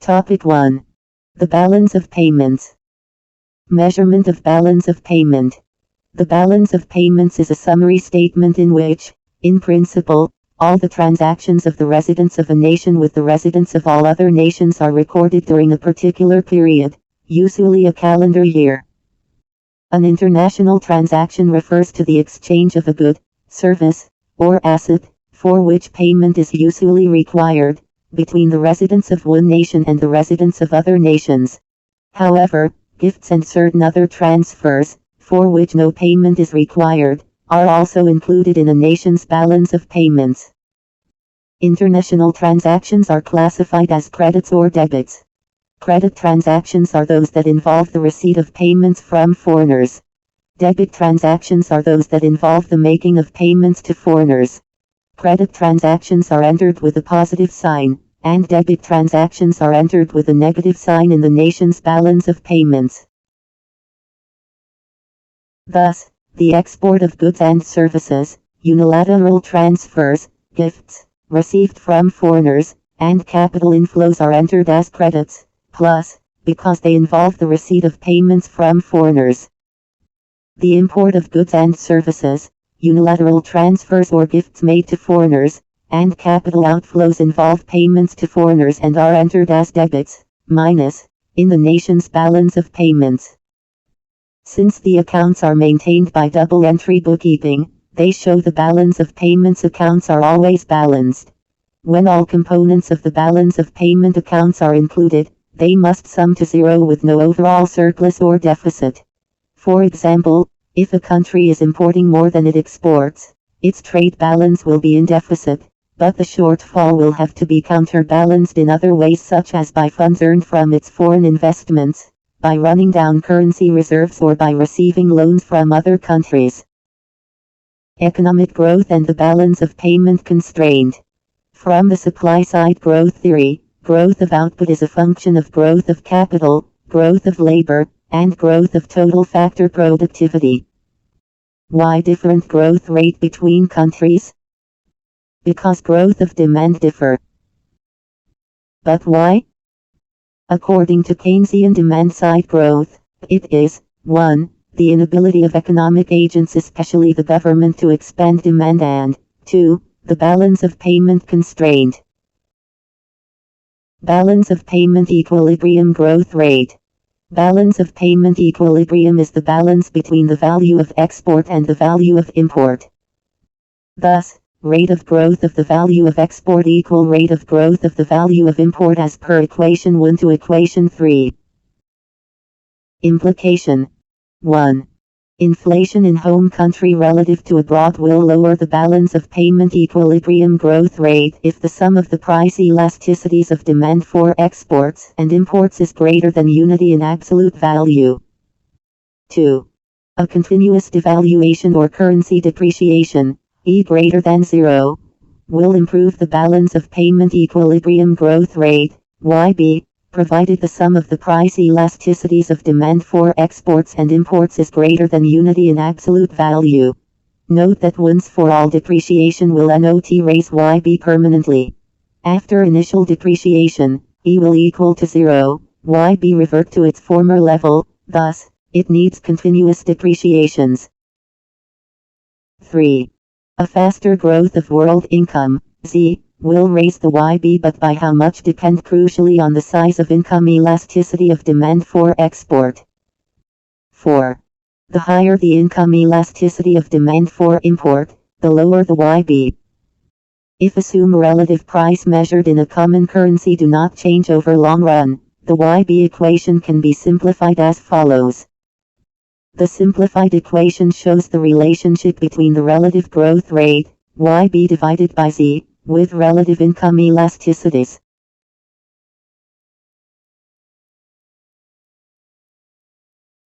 Topic 1. The balance of payments. Measurement of balance of payment. The balance of payments is a summary statement in which, in principle, all the transactions of the residents of a nation with the residents of all other nations are recorded during a particular period, usually a calendar year. An international transaction refers to the exchange of a good, service, or asset, for which payment is usually required, between the residents of one nation and the residents of other nations. However, gifts and certain other transfers, for which no payment is required, are also included in a nation's balance of payments. International transactions are classified as credits or debits. Credit transactions are those that involve the receipt of payments from foreigners. Debit transactions are those that involve the making of payments to foreigners. Credit transactions are entered with a positive sign, and debit transactions are entered with a negative sign in the nation's balance of payments. Thus, the export of goods and services, unilateral transfers, gifts, received from foreigners, and capital inflows are entered as credits, plus, because they involve the receipt of payments from foreigners. The import of goods and services, unilateral transfers or gifts made to foreigners, and capital outflows involve payments to foreigners and are entered as debits, minus, in the nation's balance of payments. Since the accounts are maintained by double-entry bookkeeping, they show the balance of payments accounts are always balanced. When all components of the balance of payment accounts are included, they must sum to zero with no overall surplus or deficit. For example, if a country is importing more than it exports, its trade balance will be in deficit, but the shortfall will have to be counterbalanced in other ways, such as by funds earned from its foreign investments, by running down currency reserves, or by receiving loans from other countries. Economic growth and the balance of payment constraint. From the supply-side growth theory, growth of output is a function of growth of capital, growth of labor, and growth of total factor productivity. Why different growth rate between countries? Because growth of demand differ. But why? According to Keynesian demand-side growth, it is 1. The inability of economic agents, especially the government, to expand demand, and 2. The balance of payment constraint. Balance of payment equilibrium growth rate. Balance of payment equilibrium is the balance between the value of export and the value of import. Thus, rate of growth of the value of export equal rate of growth of the value of import, as per equation 1 to equation 3. Implication. 1. Inflation in home country relative to abroad will lower the balance of payment equilibrium growth rate if the sum of the price elasticities of demand for exports and imports is greater than unity in absolute value. 2. A continuous devaluation or currency depreciation, E greater than 0, will improve the balance of payment equilibrium growth rate, YB, provided the sum of the price elasticities of demand for exports and imports is greater than unity in absolute value. Note that once for all depreciation will not raise YB permanently. After initial depreciation, E will equal to 0, YB revert to its former level, thus, it needs continuous depreciations. 3. A faster growth of world income, Z, will raise the YB, but by how much depend crucially on the size of income elasticity of demand for export. 4. The higher the income elasticity of demand for import, the lower the YB. If assume relative price measured in a common currency do not change over long run, the YB equation can be simplified as follows. The simplified equation shows the relationship between the relative growth rate, YB divided by Z, with relative income elasticities.